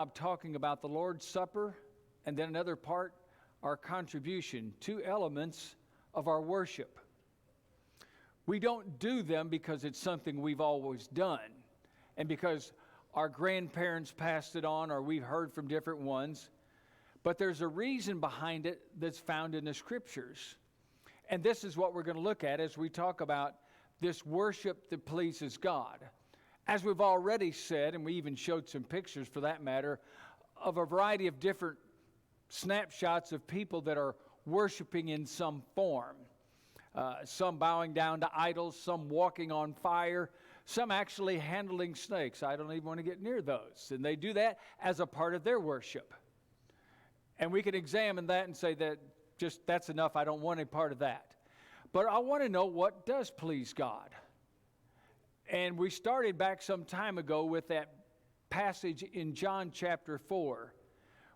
I'm talking about the Lord's Supper, and then another part, our contribution, two elements of our worship. We don't do them because it's something we've always done, and because our grandparents passed it on, or we've heard from different ones, but there's a reason behind it that's found in the Scriptures. And this is what we're going to look at as we talk about this worship that pleases God. As we've already said, and we even showed some pictures for that matter, of a variety of different snapshots of people that are worshiping in some form. Some bowing down to idols, some walking on fire, some actually handling snakes. I don't even want to get near those. And they do that as a part of their worship. And we can examine that and say that that's enough. I don't want any part of that. But I want to know what does please God. And we started back some time ago with that passage in John chapter 4,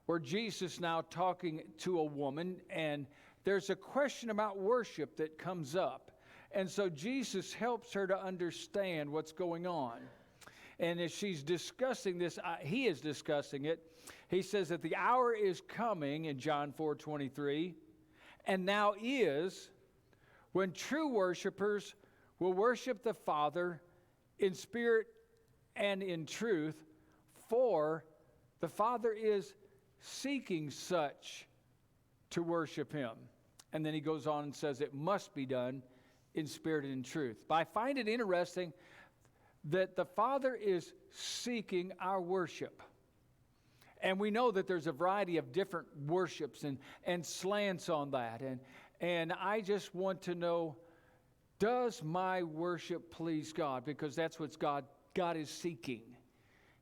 where Jesus now talking to a woman, and there's a question about worship that comes up. And so Jesus helps her to understand what's going on. And as she's discussing this, he is discussing it. He says that the hour is coming in John 4:23, and now is when true worshipers will worship the Father in spirit and in truth, for the Father is seeking such to worship him. And then he goes on and says it must be done in spirit and in truth. But I find it interesting that the Father is seeking our worship. And we know that there's a variety of different worships and slants on that. And I just want to know, does my worship please God? Because that's what God is seeking.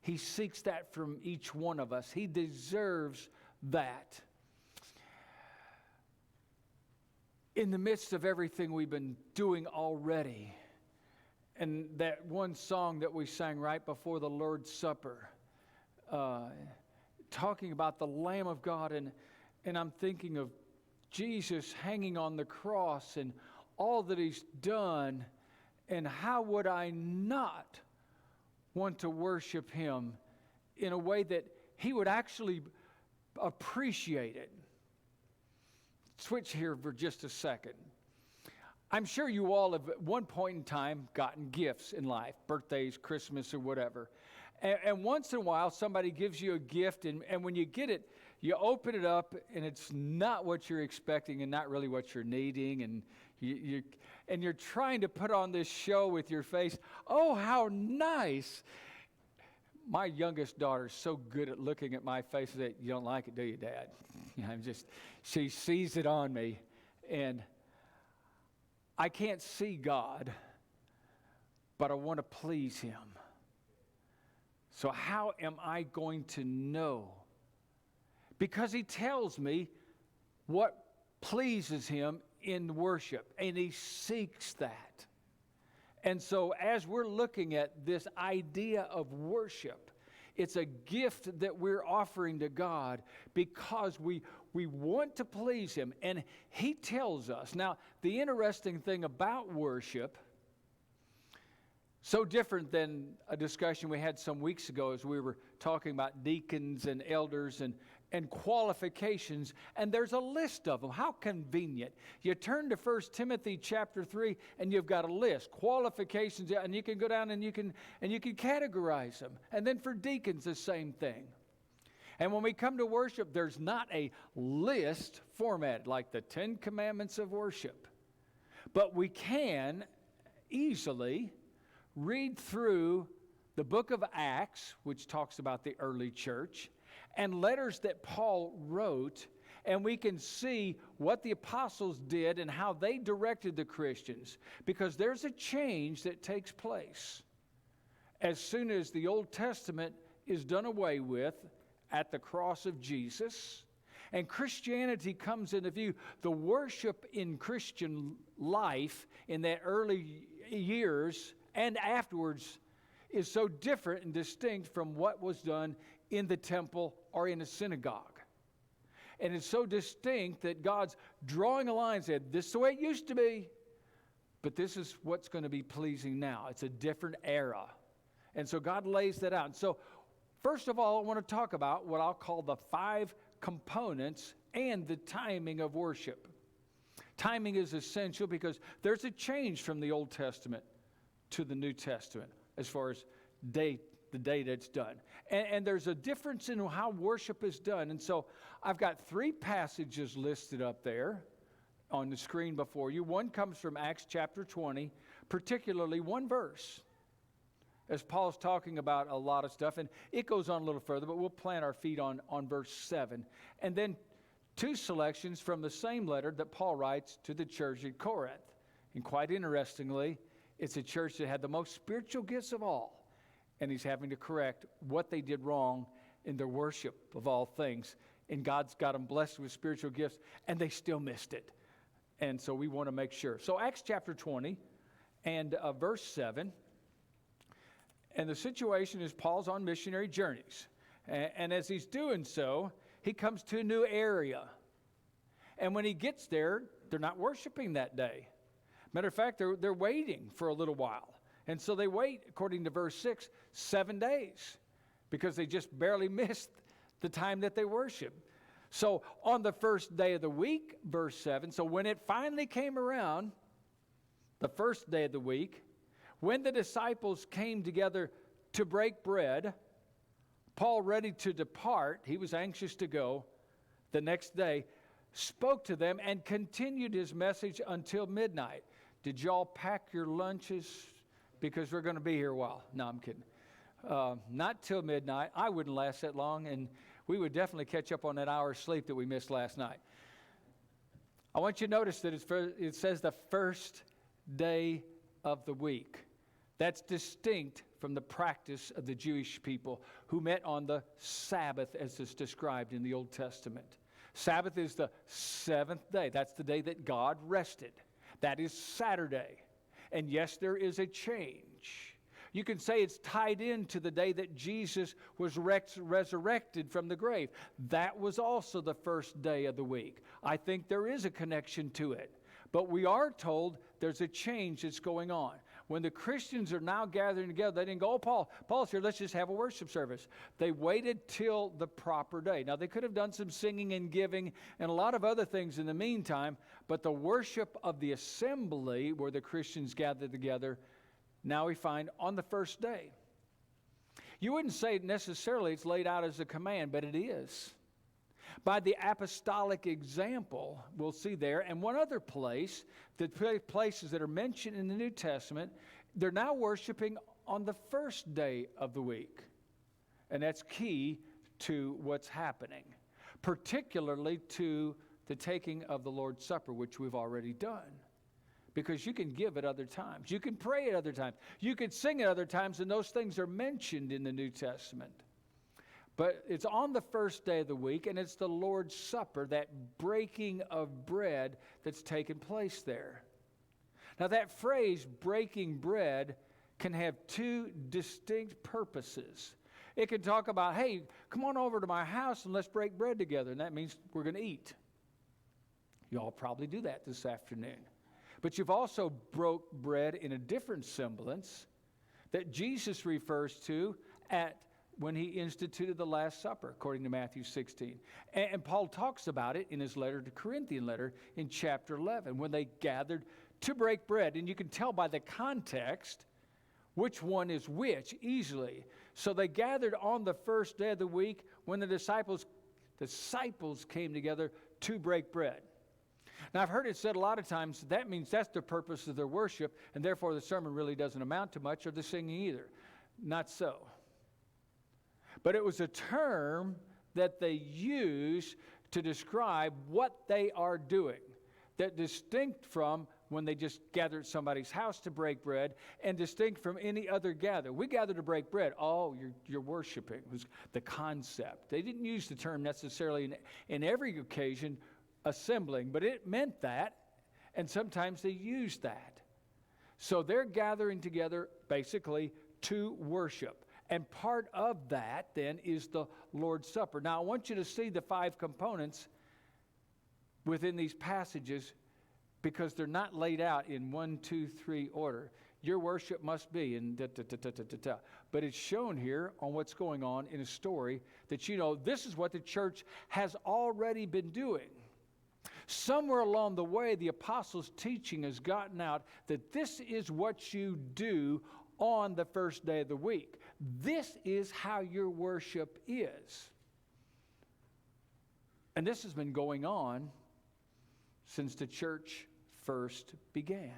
He seeks that from each one of us. He deserves that. In the midst of everything we've been doing already, and that one song that we sang right before the Lord's Supper, talking about the Lamb of God, and I'm thinking of Jesus hanging on the cross and all that he's done, and how would I not want to worship him in a way that he would actually appreciate it. Switch here for just a second. I'm sure you all have at one point in time gotten gifts in life, birthdays, Christmas, or whatever. And once in a while, somebody gives you a gift, and when you get it, you open it up, and it's not what you're expecting and not really what you're needing, and you're trying to put on this show with your face. Oh, how nice. My youngest daughter's so good at looking at my face that you don't like it, do you, Dad? She sees it on me, and I can't see God, but I want to please him. So how am I going to know? Because he tells me what pleases him in worship, and he seeks that. And so as we're looking at this idea of worship, it's a gift that we're offering to God because we want to please him. And he tells us. Now, the interesting thing about worship, so different than a discussion we had some weeks ago as we were talking about deacons and elders and qualifications, and there's a list of them. How convenient. You turn to 1 Timothy chapter 3, and you've got a list, qualifications, and you can go down and you can categorize them. And then for deacons, the same thing. And when we come to worship, there's not a list format like the 10 Commandments of worship. But we can easily read through the book of Acts, which talks about the early church, and letters that Paul wrote, and we can see what the apostles did and how they directed the Christians, because there's a change that takes place as soon as the Old Testament is done away with at the cross of Jesus, and Christianity comes into view. The worship in Christian life in that early years and afterwards is so different and distinct from what was done in the temple or in a synagogue. And it's so distinct that God's drawing a line and said, this is the way it used to be, but this is what's going to be pleasing now. It's a different era. And so God lays that out. And so First of all, I want to talk about what I'll call the 5 components and the timing of worship. Timing is essential because there's a change from the Old Testament to the New Testament as far as the day that's done. And there's a difference in how worship is done. And so I've got 3 passages listed up there on the screen before you. One comes from Acts chapter 20, particularly one verse, as Paul's talking about a lot of stuff. And it goes on a little further, but we'll plant our feet on verse 7. And then 2 selections from the same letter that Paul writes to the church at Corinth. And quite interestingly, it's a church that had the most spiritual gifts of all. And he's having to correct what they did wrong in their worship of all things. And God's got them blessed with spiritual gifts, and they still missed it. And so we want to make sure. So Acts chapter 20 and verse 7. And the situation is Paul's on missionary journeys. And as he's doing so, he comes to a new area. And when he gets there, they're not worshiping that day. Matter of fact, they're waiting for a little while. And so they wait, according to verse 6, 7 days, because they just barely missed the time that they worship. So on the first day of the week, verse 7, so when it finally came around, the first day of the week, when the disciples came together to break bread, Paul, ready to depart, he was anxious to go the next day, spoke to them and continued his message until midnight. Did y'all pack your lunches? Because we're going to be here a while. No, I'm kidding. Not till midnight. I wouldn't last that long, and we would definitely catch up on that hour of sleep that we missed last night. I want you to notice that it says the first day of the week. That's distinct from the practice of the Jewish people who met on the Sabbath as is described in the Old Testament. Sabbath is the 7th day. That's the day that God rested. That is Saturday. And yes, there is a change. You can say it's tied into the day that Jesus was resurrected from the grave. That was also the first day of the week. I think there is a connection to it. But we are told there's a change that's going on. When the Christians are now gathering together, they didn't go, oh, Paul's here, let's just have a worship service. They waited till the proper day. Now, they could have done some singing and giving and a lot of other things in the meantime, but the worship of the assembly where the Christians gathered together, now we find on the first day. You wouldn't say necessarily it's laid out as a command, but it is. By the apostolic example, we'll see there, and one other place, the places that are mentioned in the New Testament, they're now worshiping on the first day of the week. And that's key to what's happening, particularly to the taking of the Lord's Supper, which we've already done. Because you can give at other times. You can pray at other times. You can sing at other times, and those things are mentioned in the New Testament. But it's on the first day of the week, and it's the Lord's Supper, that breaking of bread that's taken place there. Now, that phrase, breaking bread, can have 2 distinct purposes. It can talk about, hey, come on over to my house and let's break bread together, and that means we're going to eat. You all probably do that this afternoon. But you've also broke bread in a different semblance that Jesus refers to when he instituted the Last Supper, according to Matthew 16. And Paul talks about it in his letter to Corinthian letter in chapter 11, when they gathered to break bread. And you can tell by the context which one is which easily. So they gathered on the first day of the week when the disciples came together to break bread. Now, I've heard it said a lot of times that means that's the purpose of their worship, and therefore the sermon really doesn't amount to much, or the singing either. Not so. But it was a term that they used to describe what they are doing, that distinct from when they just gather at somebody's house to break bread, and distinct from any other gather. We gather to break bread. Oh, you're worshiping. It was the concept. They didn't use the term necessarily in every occasion, assembling, but it meant that, and sometimes they used that. So they're gathering together basically to worship. And part of that, then, is the Lord's Supper. Now, I want you to see the 5 components within these passages because they're not laid out in 1, 2, 3 order. your worship must be, and da-da-da-da-da-da. But it's shown here on what's going on in a story that, this is what the church has already been doing. Somewhere along the way, the apostles' teaching has gotten out that this is what you do on the first day of the week. This is how your worship is. And this has been going on since the church first began.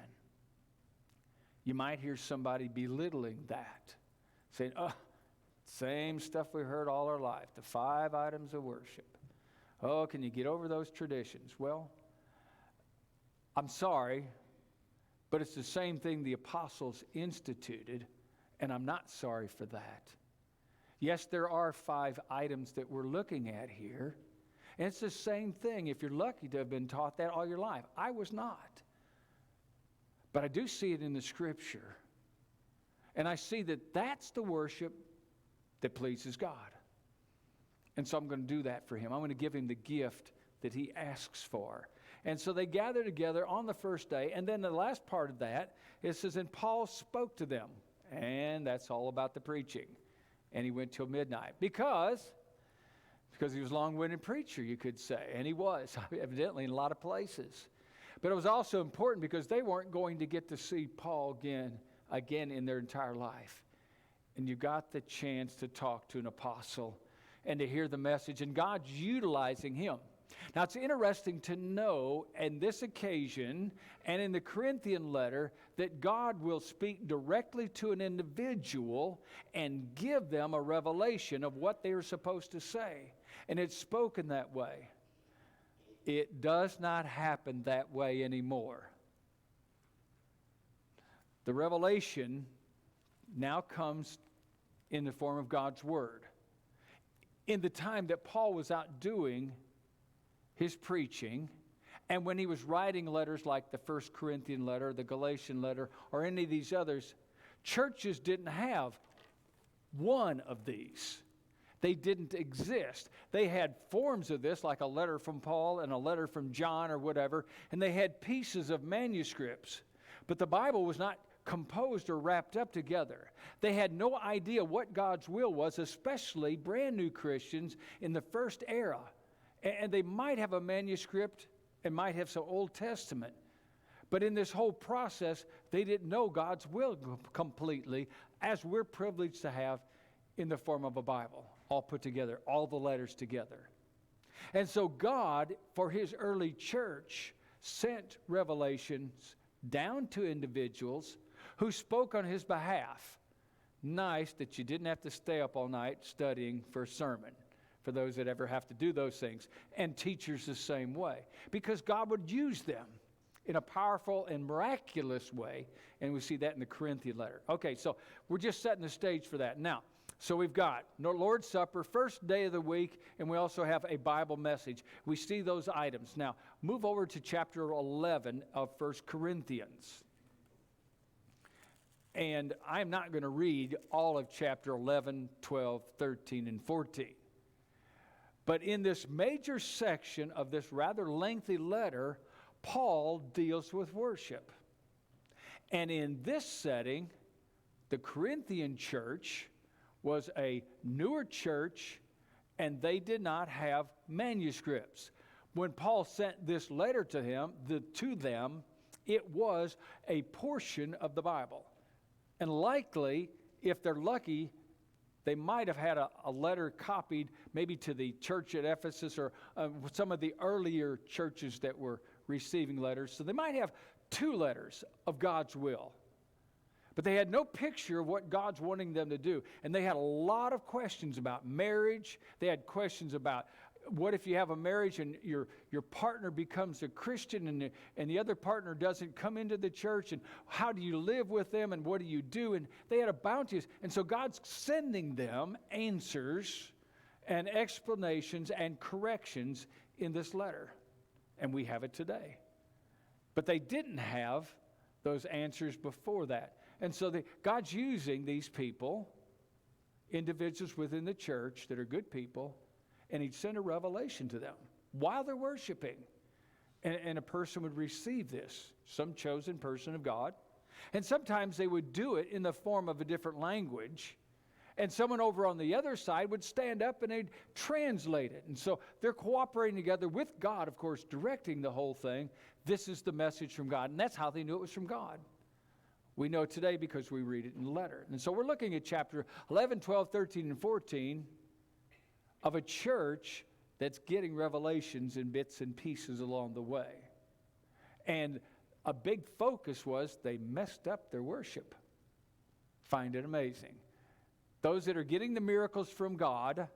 You might hear somebody belittling that, saying, same stuff we heard all our life, the 5 items of worship. Oh, can you get over those traditions? Well, I'm sorry, but it's the same thing the apostles instituted, and I'm not sorry for that. Yes, there are 5 items that we're looking at here, and it's the same thing if you're lucky to have been taught that all your life. I was not. But I do see it in the Scripture, and I see that that's the worship that pleases God. And so I'm going to do that for him. I'm going to give him the gift that he asks for. And so they gather together on the first day. And then the last part of that, it says, and Paul spoke to them. And that's all about the preaching. And he went till midnight. Because he was a long-winded preacher, you could say. And he was, evidently, in a lot of places. But it was also important because they weren't going to get to see Paul again in their entire life. And you got the chance to talk to an apostle and to hear the message, and God's utilizing him. Now, it's interesting to know in this occasion and in the Corinthian letter that God will speak directly to an individual and give them a revelation of what they are supposed to say. And it's spoken that way. It does not happen that way anymore. The revelation now comes in the form of God's Word. In the time that Paul was out doing his preaching, and when he was writing letters like the 1 Corinthian letter, the Galatian letter, or any of these others, churches didn't have one of these. They didn't exist. They had forms of this, like a letter from Paul and a letter from John or whatever, and they had pieces of manuscripts. But the Bible was not composed or wrapped up together. They had no idea what God's will was, especially brand new Christians in the first era. And they might have a manuscript and might have some Old Testament. But in this whole process, they didn't know God's will completely, as we're privileged to have in the form of a Bible, all put together, all the letters together. And so God, for his early church, sent revelations down to individuals who spoke on his behalf. Nice that you didn't have to stay up all night studying for a sermon, for those that ever have to do those things. And teachers the same way, because God would use them in a powerful and miraculous way. And we see that in the Corinthian letter. Okay, so we're just setting the stage for that. Now, so we've got Lord's Supper, first day of the week, and we also have a Bible message. We see those items. Now, move over to chapter 11 of 1 Corinthians. And I'm not going to read all of chapter 11, 12, 13, and 14. But in this major section of this rather lengthy letter, Paul deals with worship. And in this setting, the Corinthian church was a newer church, and they did not have manuscripts. When Paul sent this letter to them, it was a portion of the Bible. And likely, if they're lucky, they might have had a letter copied maybe to the church at Ephesus or some of the earlier churches that were receiving letters. So they might have 2 letters of God's will. But they had no picture of what God's wanting them to do. And they had a lot of questions about marriage. They had questions about what if you have a marriage and your partner becomes a Christian and the other partner doesn't come into the church, and how do you live with them and what do you do? And they had a bounties. And so God's sending them answers and explanations and corrections in this letter. And we have it today. But they didn't have those answers before that. And so God's using these people, individuals within the church that are good people, and he'd send a revelation to them while they're worshiping. And a person would receive this, some chosen person of God. And sometimes they would do it in the form of a different language. And someone over on the other side would stand up and they'd translate it. And so they're cooperating together with God, of course, directing the whole thing. This is the message from God. And that's how they knew it was from God. We know today because we read it in the letter. And so we're looking at chapter 11, 12, 13, and 14 of a church that's getting revelations in bits and pieces along the way. And a big focus was they messed up their worship. Find it amazing. Those that are getting the miracles from God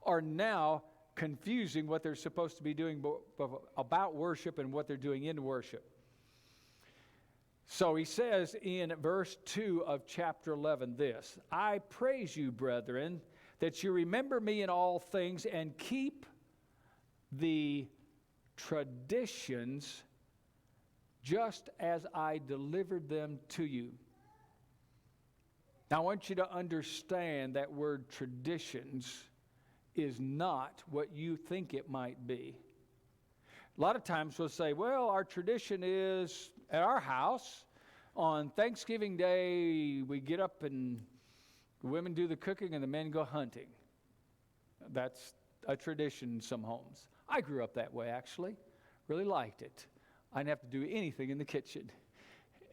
are now confusing what they're supposed to be doing about worship and what they're doing in worship. So he says in verse 2 of chapter 11 this, I praise you, brethren, that you remember me in all things and keep the traditions just as I delivered them to you. Now I want you to understand that word traditions is not what you think it might be. A lot of times we'll say, well, our tradition is at our house on Thanksgiving Day, we get up and the women do the cooking and the men go hunting. That's a tradition in some homes. I grew up that way, actually. Really liked it. I didn't have to do anything in the kitchen.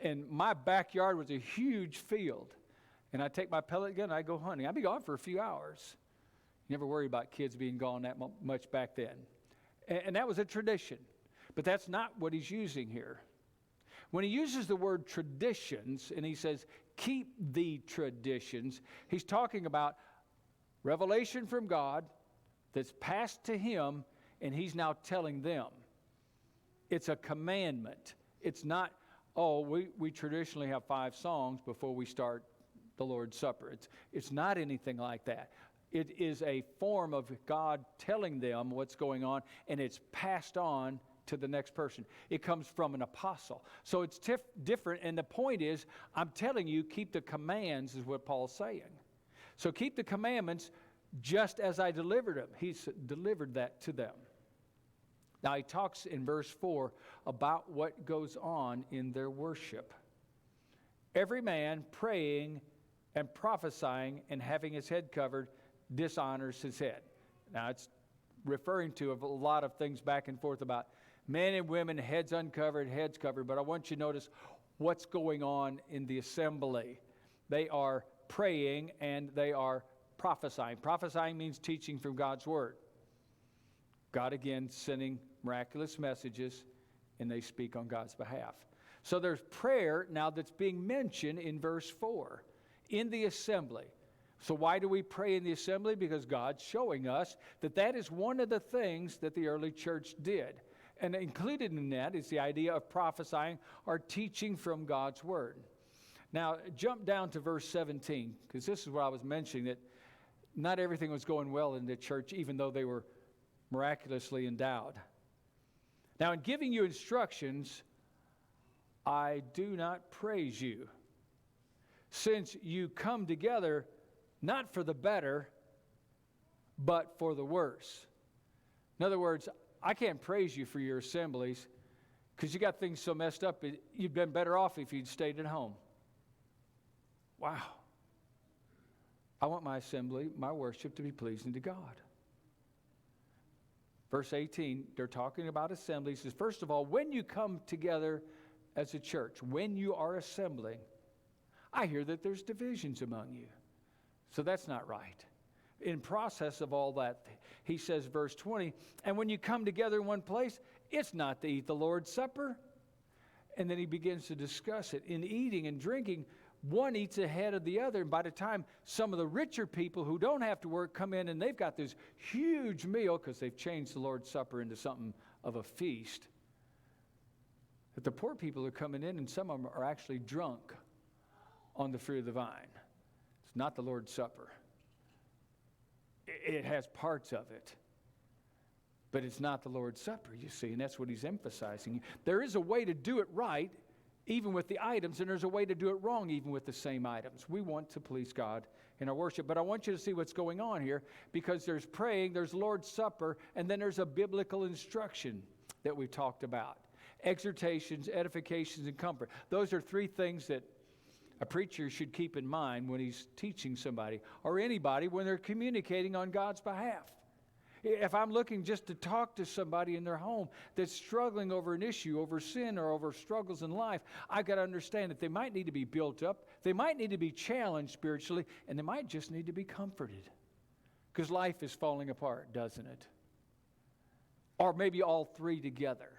And my backyard was a huge field. And I'd take my pellet gun and I'd go hunting. I'd be gone for a few hours. You never worry about kids being gone that much back then. And that was a tradition. But that's not what he's using here. When he uses the word traditions, and he says, keep the traditions, he's talking about revelation from God that's passed to him, and he's now telling them. It's a commandment. It's not, we traditionally have 5 songs before we start the Lord's Supper. It's not anything like that. It is a form of God telling them what's going on, and it's passed on to the next person. It comes from an apostle. So it's different, and the point is, I'm telling you, keep the commands is what Paul's saying. So keep the commandments just as I delivered them. He's delivered that to them. Now he talks in verse 4 about what goes on in their worship. Every man praying and prophesying and having his head covered dishonors his head. Now it's referring to a lot of things back and forth about men and women, heads uncovered, heads covered. But I want you to notice what's going on in the assembly. They are praying and they are prophesying. Prophesying means teaching from God's word. God again sending miraculous messages, and they speak on God's behalf. So there's prayer now that's being mentioned in verse 4 in the assembly. So why do we pray in the assembly? Because God's showing us that that is one of the things that the early church did. And included in that is the idea of prophesying or teaching from God's word. Now, jump down to verse 17, because this is what I was mentioning, that not everything was going well in the church, even though they were miraculously endowed. Now, in giving you instructions, I do not praise you, since you come together not for the better, but for the worse. In other words, I can't praise you for your assemblies because you got things so messed up, you'd been better off if you'd stayed at home. Wow. I want my assembly, my worship to be pleasing to God. Verse 18, they're talking about assemblies. Says, first of all, when you come together as a church, when you are assembling, I hear that there's divisions among you. So that's not right. In process of all that, he says, verse 20, and when you come together in one place, it's not to eat the Lord's Supper. And then he begins to discuss it. In eating and drinking, one eats ahead of the other. And by the time some of the richer people who don't have to work come in and they've got this huge meal because they've changed the Lord's Supper into something of a feast, that the poor people are coming in and some of them are actually drunk on the fruit of the vine. It's not the Lord's Supper. It has parts of it, but it's not the Lord's Supper, you see, and that's what he's emphasizing. There is a way to do it right, even with the items, and there's a way to do it wrong, even with the same items. We want to please God in our worship, but I want you to see what's going on here, because there's praying, there's Lord's Supper, and then there's a biblical instruction that we talked about. exhortations, edifications, and comfort. Those are three things that a preacher should keep in mind when he's teaching somebody or anybody when they're communicating on God's behalf. If I'm looking just to talk to somebody in their home that's struggling over an issue, over sin, or over struggles in life, I've got to understand that they might need to be built up, they might need to be challenged spiritually, and they might just need to be comforted. Because life is falling apart, doesn't it? Or maybe all three together.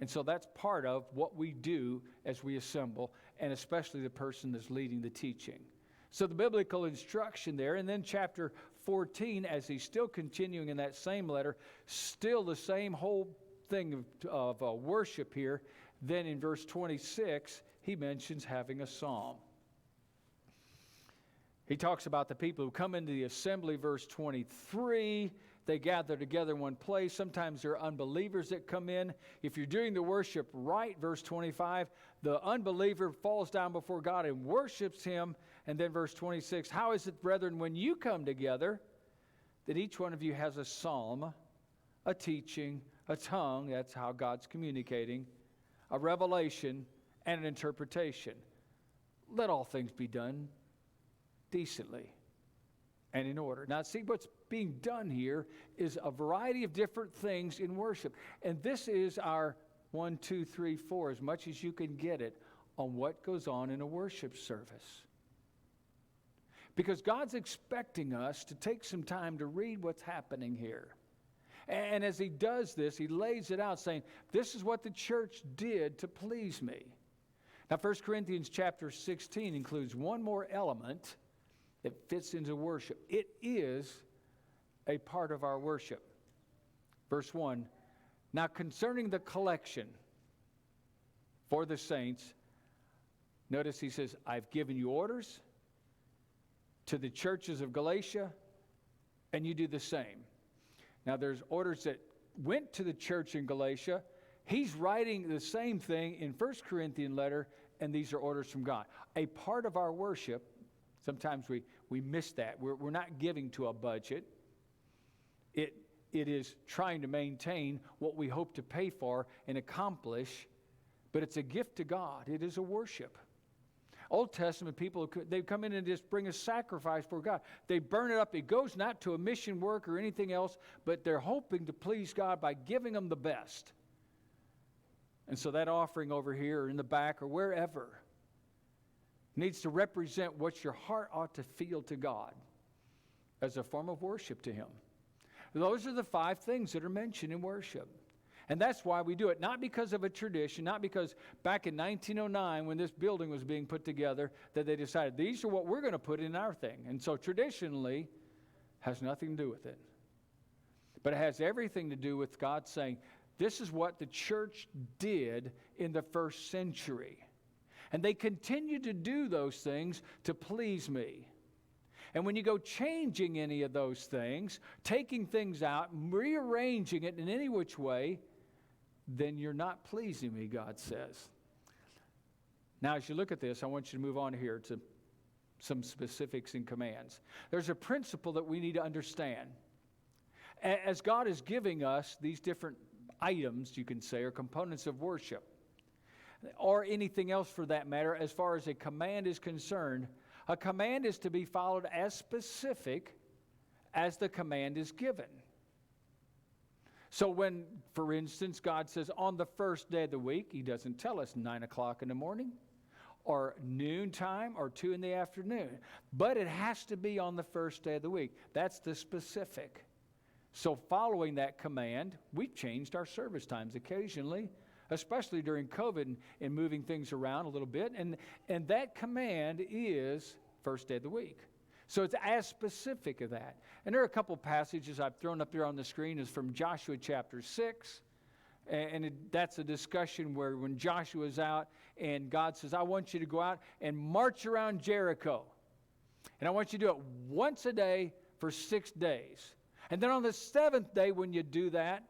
And so that's part of what we do as we assemble, and especially the person that's leading the teaching. So the biblical instruction there, and then chapter 14, as he's still continuing in that same letter, still the same whole thing of worship here. Then in verse 26, he mentions having a psalm. He talks about the people who come into the assembly, verse 23. They gather together in one place. Sometimes there are unbelievers that come in. If you're doing the worship right, verse 25, the unbeliever falls down before God and worships him. And then verse 26, how is it, brethren, when you come together, that each one of you has a psalm, a teaching, a tongue, that's how God's communicating, a revelation, and an interpretation. Let all things be done decently and in order. Now, see, what's being done here is a variety of different things in worship. And this is our 1, 2, 3, 4, as much as you can get it, on what goes on in a worship service. Because God's expecting us to take some time to read what's happening here. And as he does this, he lays it out saying, this is what the church did to please me. Now, 1 Corinthians chapter 16 includes one more element that fits into worship. It is a part of our worship. Verse 1, now concerning the collection for the saints, notice he says, I've given you orders to the churches of Galatia, and you do the same. Now there's orders that went to the church in Galatia. He's writing the same thing in 1 Corinthian letter, and these are orders from God. A part of our worship, sometimes we miss that. We're not giving to a budget. It is trying to maintain what we hope to pay for and accomplish, but it's a gift to God. It is a worship. Old Testament people, they come in and just bring a sacrifice for God. They burn it up. It goes not to a mission work or anything else, but they're hoping to please God by giving them the best. And so that offering over here or in the back or wherever needs to represent what your heart ought to feel to God as a form of worship to him. Those are the 5 things that are mentioned in worship. And that's why we do it, not because of a tradition, not because back in 1909 when this building was being put together that they decided these are what we're going to put in our thing. And so traditionally has nothing to do with it. But it has everything to do with God saying, this is what the church did in the first century. And they continue to do those things to please me. And when you go changing any of those things, taking things out, rearranging it in any which way, then you're not pleasing me, God says. Now, as you look at this, I want you to move on here to some specifics and commands. There's a principle that we need to understand. As God is giving us these different items, you can say, or components of worship, or anything else for that matter, as far as a command is concerned, a command is to be followed as specific as the command is given. So when, for instance, God says on the first day of the week, he doesn't tell us 9 o'clock in the morning or noontime or 2 in the afternoon. But it has to be on the first day of the week. That's the specific. So following that command, we've changed our service times occasionally, especially during COVID and moving things around a little bit. And that command is first day of the week. So it's as specific as that. And there are a couple passages I've thrown up there on the screen is from Joshua chapter 6. And that's a discussion where when Joshua's out and God says, I want you to go out and march around Jericho. And I want you to do it once a day for 6 days. And then on the 7th day when you do that,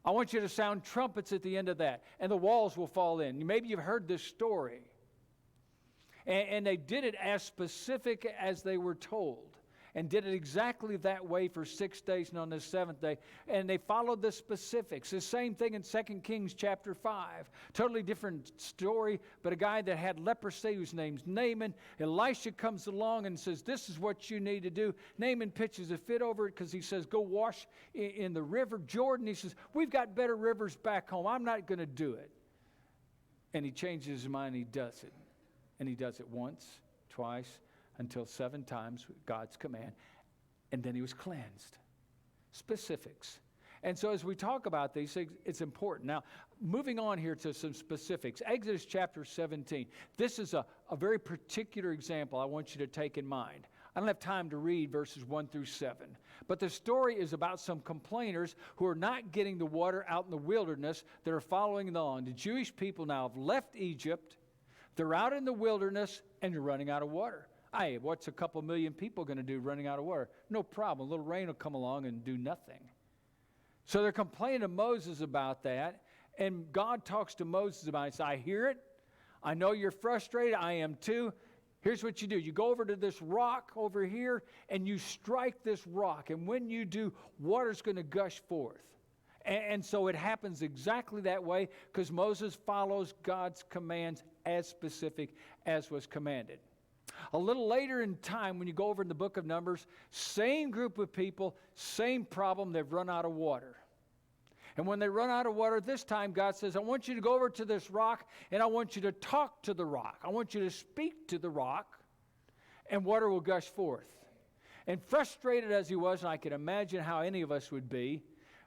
I want you to sound trumpets at the end of that. And the walls will fall in. Maybe you've heard this story. And they did it as specific as they were told. and did it exactly that way for 6 days, and on the seventh day. And they followed the specifics. The same thing in 2 Kings chapter 5. Totally different story, but a guy that had leprosy whose name's Naaman. Elisha comes along and says, this is what you need to do. Naaman pitches a fit over it because he says, go wash in the river Jordan. He says, we've got better rivers back home. I'm not going to do it. And he changes his mind, he does it. And he does it once, twice, until 7 times, God's command. And then he was cleansed. Specifics. And so as we talk about these things, it's important. Now, moving on here to some specifics. Exodus chapter 17. This is a very particular example I want you to take in mind. I don't have time to read verses 1 through 7. But the story is about some complainers who are not getting the water out in the wilderness that are following along. The Jewish people now have left Egypt. They're out in the wilderness and you're running out of water. Hey, what's a couple million people going to do running out of water? No problem. A little rain will come along and do nothing. So they're complaining to Moses about that. And God talks to Moses about it. He says, I hear it. I know you're frustrated. I am too. Here's what you do. You go over to this rock over here and you strike this rock. And when you do, water's going to gush forth. And so it happens exactly that way because Moses follows God's commands as specific as was commanded. A little later in time, when you go over in the book of Numbers, same group of people, same problem, they've run out of water. And when they run out of water, this time God says, I want you to go over to this rock and I want you to talk to the rock. I want you to speak to the rock and water will gush forth. And frustrated as he was, and I can imagine how any of us would be,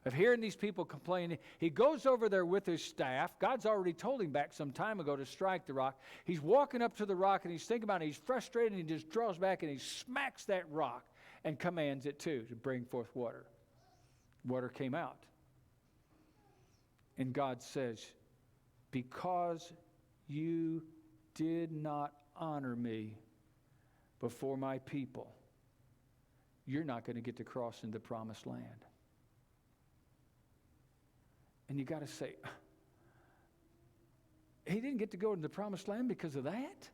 of hearing these people complaining, he goes over there with his staff. God's already told him back some time ago to strike the rock. He's walking up to the rock and he's thinking about it. He's frustrated and he just draws back and he smacks that rock and commands it to bring forth water. Water came out. And God says, because you did not honor me before my people, you're not going to get to cross into the promised land. And you got to say, he didn't get to go into the promised land because of that?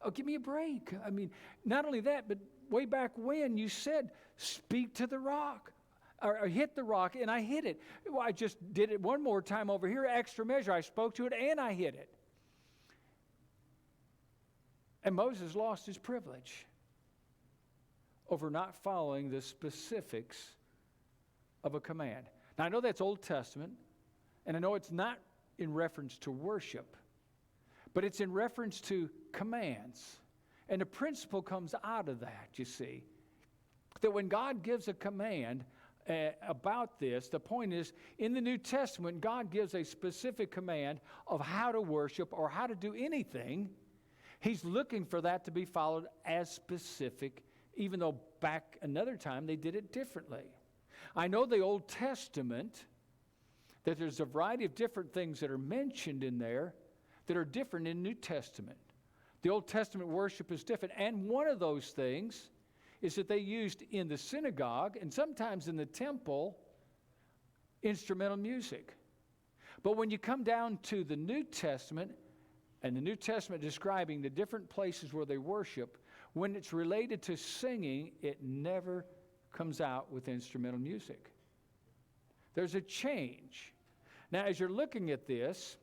Oh, give me a break. I mean, not only that, but way back when you said, speak to the rock. Or hit the rock, and I hit it. Well, I just did it one more time over here, extra measure. I spoke to it, and I hit it. And Moses lost his privilege over not following the specifics of a command. Now, I know that's Old Testament, and I know it's not in reference to worship, but it's in reference to commands. And the principle comes out of that, you see, that when God gives a command about this, the point is, in the New Testament, God gives a specific command of how to worship or how to do anything. He's looking for that to be followed as specific, even though back another time they did it differently. I know the Old Testament, that there's a variety of different things that are mentioned in there that are different in New Testament. The Old Testament worship is different, and one of those things is that they used in the synagogue and sometimes in the temple instrumental music. But when you come down to the New Testament, and the New Testament describing the different places where they worship, when it's related to singing, it never comes out with instrumental music. There's a change. Now, as you're looking at this,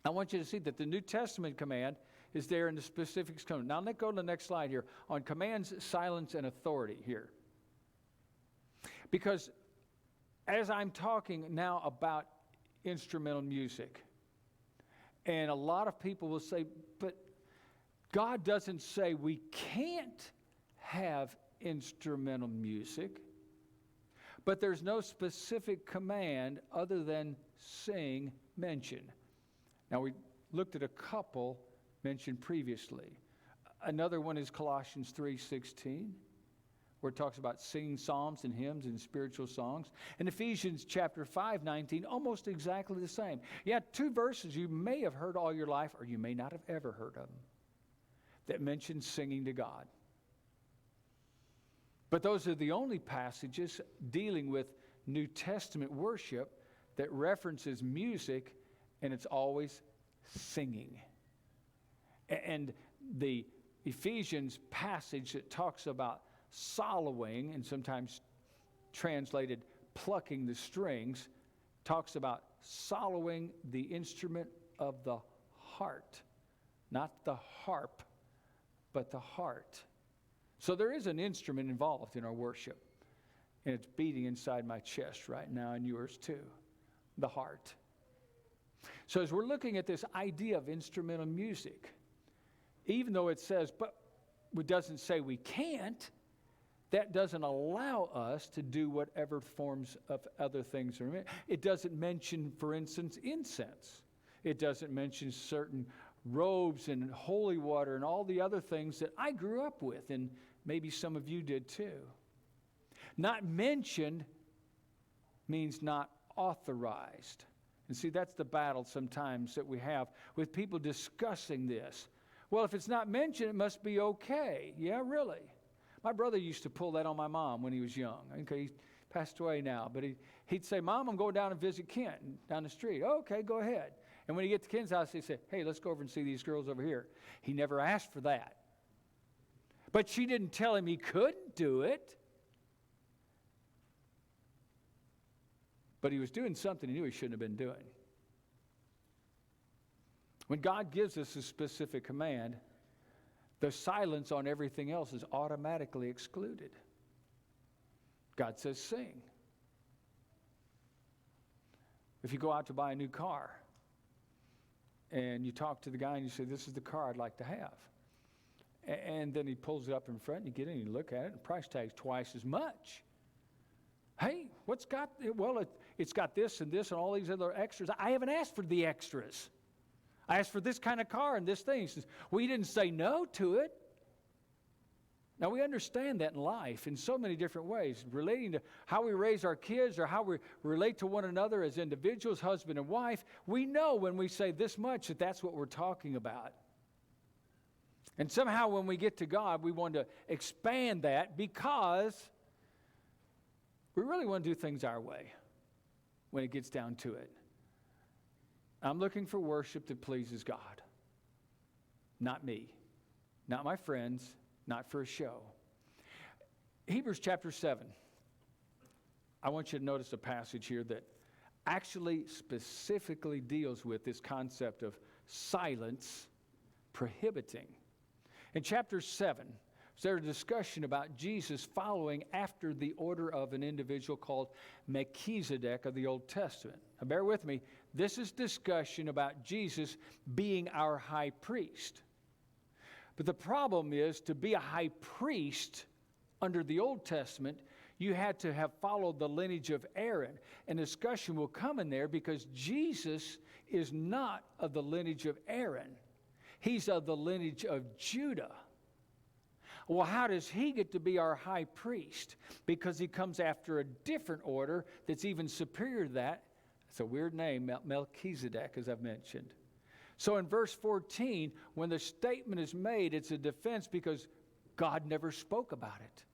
I want you to see that the New Testament command is there in the specifics. Now, let's go to the next slide here on commands, silence, and authority here. Because as I'm talking now about instrumental music, and a lot of people will say, but God doesn't say we can't have instrumental music, but there's no specific command other than sing mentioned. Now, we looked at a couple mentioned previously. Another one is Colossians 3:16, where it talks about singing psalms and hymns and spiritual songs. And Ephesians chapter 5:19, almost exactly the same. Yeah, 2 verses you may have heard all your life, or you may not have ever heard of them, that mention singing to God. But those are the only passages dealing with New Testament worship that references music, and it's always singing. And the Ephesians passage that talks about soloing, and sometimes translated plucking the strings, talks about soloing the instrument of the heart. Not the harp, but the heart. So there is an instrument involved in our worship. And it's beating inside my chest right now, and yours too. The heart. So as we're looking at this idea of instrumental music, even though it says, but it doesn't say we can't, that doesn't allow us to do whatever forms of other things are. It doesn't mention, for instance, incense. It doesn't mention certain robes and holy water and all the other things that I grew up with, and maybe some of you did too. Not mentioned means not authorized. And see, that's the battle sometimes that we have with people discussing this. Well, if it's not mentioned, it must be okay. Yeah, really. My brother used to pull that on my mom when he was young. Okay, he passed away now, but he'd say, Mom, I'm going down to visit Kent down the street. Oh, okay, go ahead. And when he get to Kent's house, he'd say, hey, let's go over and see these girls over here. He never asked for that. But she didn't tell him he couldn't do it. But he was doing something he knew he shouldn't have been doing. When God gives us a specific command, the silence on everything else is automatically excluded. God says, sing. If you go out to buy a new car, and you talk to the guy and you say, this is the car I'd like to have. And then he pulls it up in front, and you get in and you look at it, and the price tag's twice as much. Hey, what's got, well, it's got this and this and all these other extras. I haven't asked for the extras. I asked for this kind of car and this thing. He says, well, you didn't say no to it. Now, we understand that in life in so many different ways, relating to how we raise our kids or how we relate to one another as individuals, husband and wife. We know when we say this much that that's what we're talking about. And somehow when we get to God, we want to expand that because we really want to do things our way when it gets down to it. I'm looking for worship that pleases God. Not me. Not my friends. Not for a show. Hebrews chapter 7. I want you to notice a passage here that actually specifically deals with this concept of silence prohibiting. In chapter 7, there's a discussion about Jesus following after the order of an individual called Melchizedek of the Old Testament. Now bear with me. This is discussion about Jesus being our high priest. But the problem is, to be a high priest under the Old Testament, you had to have followed the lineage of Aaron. And discussion will come in there because Jesus is not of the lineage of Aaron. He's of the lineage of Judah. Well, how does he get to be our high priest? Because he comes after a different order that's even superior to that. It's a weird name, Melchizedek, as I've mentioned. So in verse 14, when the statement is made, it's a defense because God never spoke about it.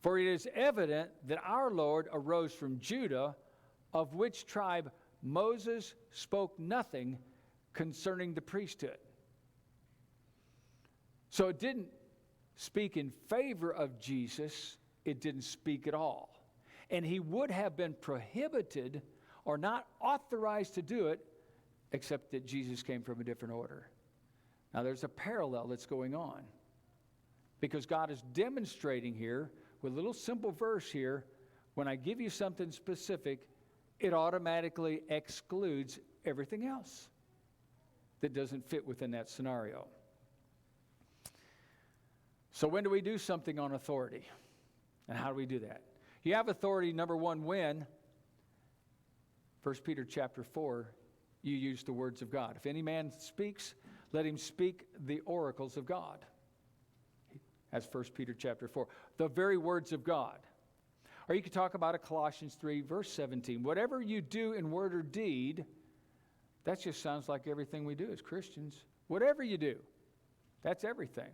For it is evident that our Lord arose from Judah, of which tribe Moses spoke nothing concerning the priesthood. So it didn't speak in favor of Jesus, it didn't speak at all. And he would have been prohibited or not authorized to do it, except that Jesus came from a different order. Now there's a parallel that's going on, because God is demonstrating here with a little simple verse here, when I give you something specific, it automatically excludes everything else that doesn't fit within that scenario. So when do we do something on authority? And how do we do that? You have authority, number one, when 1 Peter chapter 4, you use the words of God. If any man speaks, let him speak the oracles of God. That's 1 Peter chapter 4. The very words of God. Or you could talk about a Colossians 3, verse 17. Whatever you do in word or deed, that just sounds like everything we do as Christians. Whatever you do, that's everything.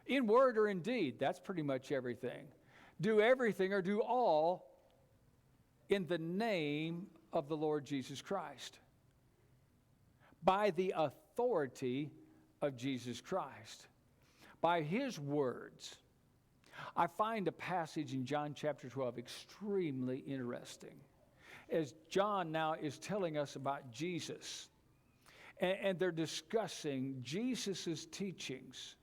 In word or in deed, that's pretty much everything. Do everything or do all in the name of the Lord Jesus Christ, by the authority of Jesus Christ, by his words, I find a passage in John chapter 12 extremely interesting, as John now is telling us about Jesus, and they're discussing Jesus' teachings.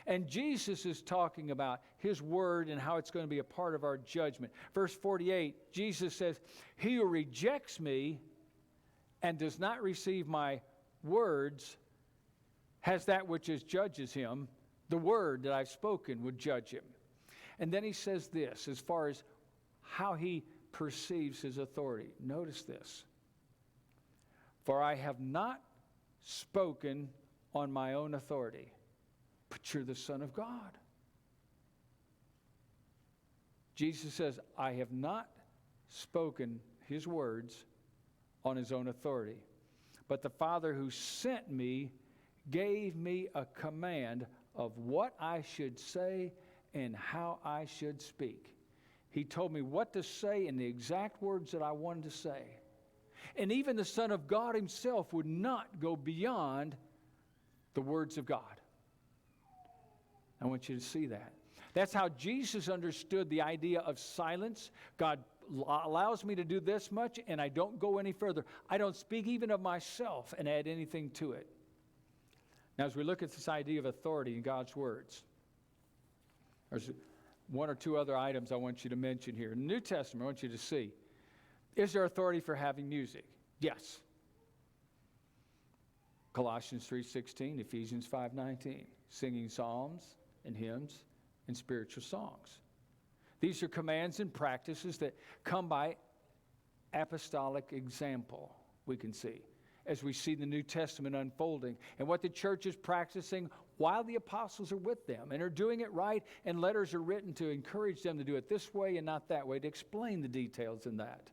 And Jesus is talking about his word and how it's going to be a part of our judgment. Verse 48, Jesus says, "He who rejects me and does not receive my words has that which judges him. The word that I've spoken would judge him." And then he says this, as far as how he perceives his authority. Notice this. "For I have not spoken on my own authority, but you're the Son of God." Jesus says, I have not spoken his words on his own authority, but the Father who sent me gave me a command of what I should say and how I should speak. He told me what to say in the exact words that I wanted to say. And even the Son of God himself would not go beyond the words of God. I want you to see that. That's how Jesus understood the idea of silence. God allows me to do this much, and I don't go any further. I don't speak even of myself and add anything to it. Now, as we look at this idea of authority in God's words, there's one or two other items I want you to mention here. In the New Testament, I want you to see, is there authority for having music? Yes. Colossians 3:16, Ephesians 5:19, singing psalms and hymns and spiritual songs. These are commands and practices that come by apostolic example, we can see, as we see the New Testament unfolding and what the church is practicing while the apostles are with them and are doing it right, and letters are written to encourage them to do it this way and not that way, to explain the details in that.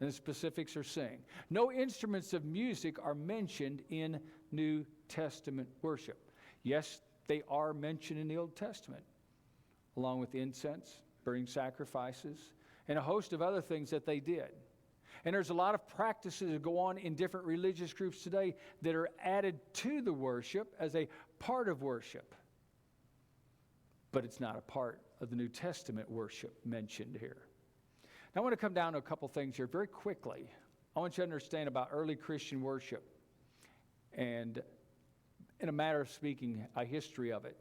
And the specifics are saying. No instruments of music are mentioned in New Testament worship. Yes, they are mentioned in the Old Testament, along with incense, burning sacrifices, and a host of other things that they did. And there's a lot of practices that go on in different religious groups today that are added to the worship as a part of worship. But it's not a part of the New Testament worship mentioned here. Now, I want to come down to a couple things here very quickly. I want you to understand about early Christian worship and, in a matter of speaking, a history of it.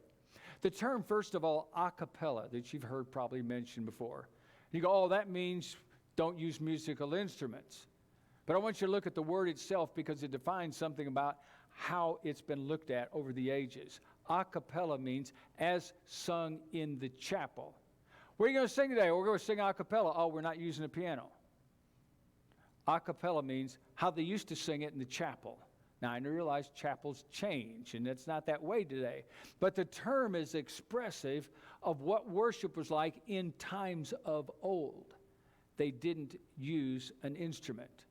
The term, first of all, a cappella, that you've heard probably mentioned before. You go, oh, that means don't use musical instruments. But I want you to look at the word itself because it defines something about how it's been looked at over the ages. A cappella means as sung in the chapel. What are you going to sing today? We're going to sing a cappella. Oh, we're not using a piano. A cappella means how they used to sing it in the chapel. Now, I realize chapels change, and it's not that way today. But the term is expressive of what worship was like in times of old. They didn't use an instrument.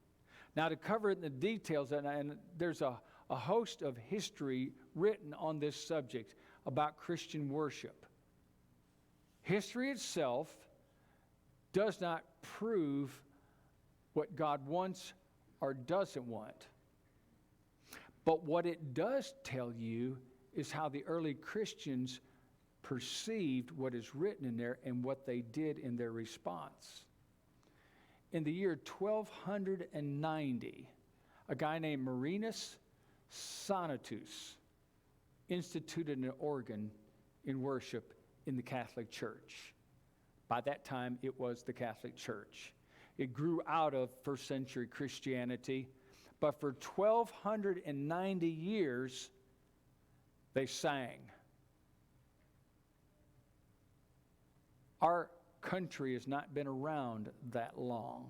Now, to cover it in the details, and there's a host of history written on this subject about Christian worship. History itself does not prove what God wants or doesn't want. But what it does tell you is how the early Christians perceived what is written in there and what they did in their response. In the year 1290, a guy named Marinus Sonatus instituted an organ in worship in the Catholic Church. By that time, it was the Catholic Church. It grew out of first century Christianity, but for 1290 years, they sang. Our country has not been around that long.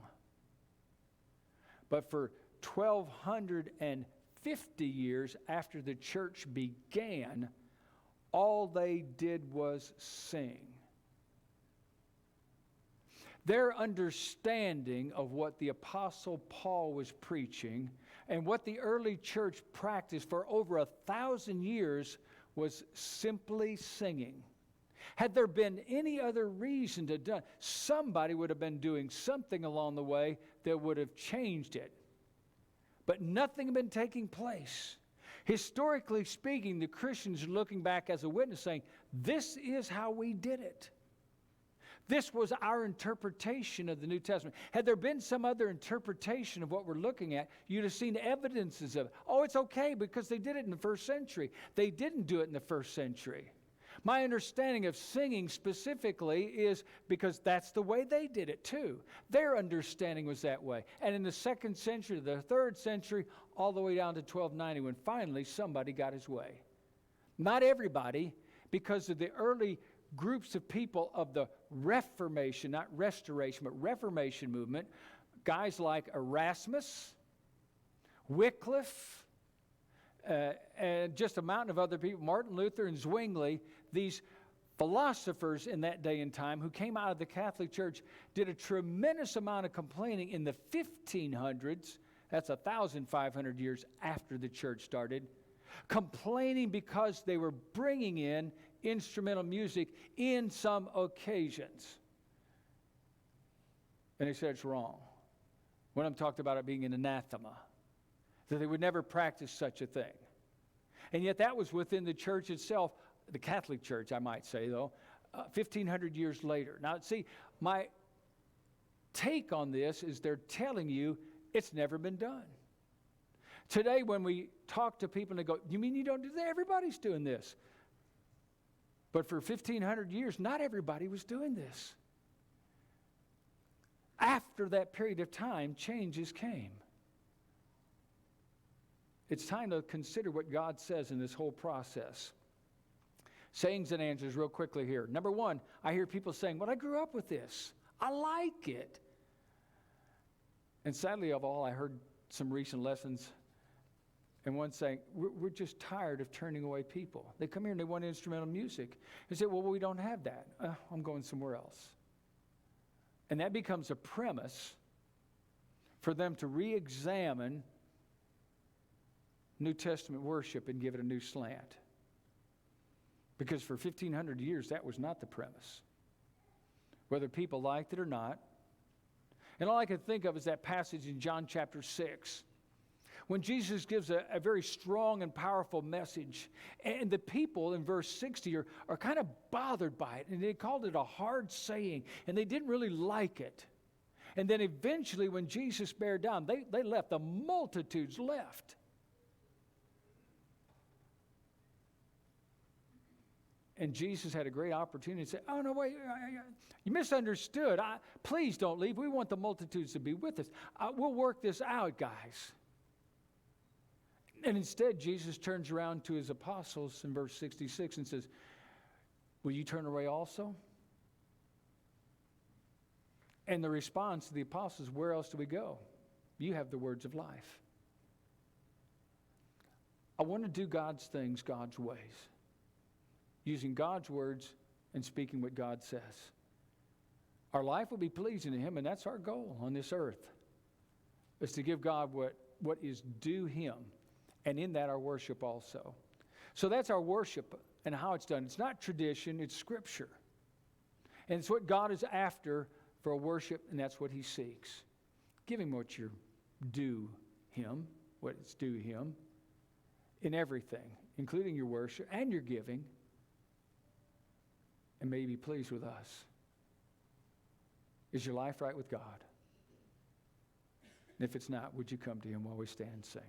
But for 1250 years after the church began, all they did was sing. Their understanding of what the Apostle Paul was preaching and what the early church practiced for over 1,000 years was simply singing. Had there been any other reason to do, somebody would have been doing something along the way that would have changed it. But nothing had been taking place. Historically speaking, the Christians are looking back as a witness saying, This is how we did it. This was our interpretation of the New Testament. Had there been some other interpretation of what we're looking at, you'd have seen evidences of it. Oh, it's okay because they did it in the first century. They didn't do it in the first century. My understanding of singing specifically is because that's the way they did it too. Their understanding was that way. And in the second century, the third century, all the way down to 1290, when finally somebody got his way. Not everybody, because of the early groups of people of the Reformation, not Restoration, but Reformation movement, guys like Erasmus, Wycliffe, and just a mountain of other people, Martin Luther and Zwingli, these philosophers in that day and time who came out of the Catholic Church did a tremendous amount of complaining in the 1500s, that's 1,500 years after the church started, complaining because they were bringing in instrumental music in some occasions. And they said it's wrong. One of them talked about it being an anathema, that they would never practice such a thing. And yet that was within the church itself, the Catholic Church, I might say, though, 1,500 years later. Now, see, my take on this is they're telling you it's never been done. Today, when we talk to people and they go, you mean you don't do that? Everybody's doing this. But for 1,500 years, not everybody was doing this. After that period of time, changes came. It's time to consider what God says in this whole process. Sayings and answers real quickly here. Number one, I hear people saying, well, I grew up with this. I like it. And sadly of all, I heard some recent lessons and one saying, we're just tired of turning away people. They come here and they want instrumental music. They say, well, we don't have that. I'm going somewhere else. And that becomes a premise for them to re-examine New Testament worship and give it a new slant. Because for 1,500 years, that was not the premise. Whether people liked it or not. And all I can think of is that passage in John chapter 6. When Jesus gives a very strong and powerful message, and the people in verse 60 are kind of bothered by it, and they called it a hard saying, and they didn't really like it. And then eventually when Jesus bared down, they left. The multitudes left. And Jesus had a great opportunity to say, oh, no, wait, you misunderstood. Please don't leave. We want the multitudes to be with us. We'll work this out, guys. And instead, Jesus turns around to his apostles in verse 66 and says, will you turn away also? And the response to the apostles, where else do we go? You have the words of life. I want to do God's things God's ways, using God's words and speaking what God says. Our life will be pleasing to him, and that's our goal on this earth, is to give God what is due him. And in that, our worship also. So that's our worship and how it's done. It's not tradition, it's Scripture. And it's what God is after for a worship, and that's what he seeks. Give him what you're due him, what is due him, in everything, including your worship and your giving, and may he be pleased with us. Is your life right with God? And if it's not, would you come to him while we stand and sing?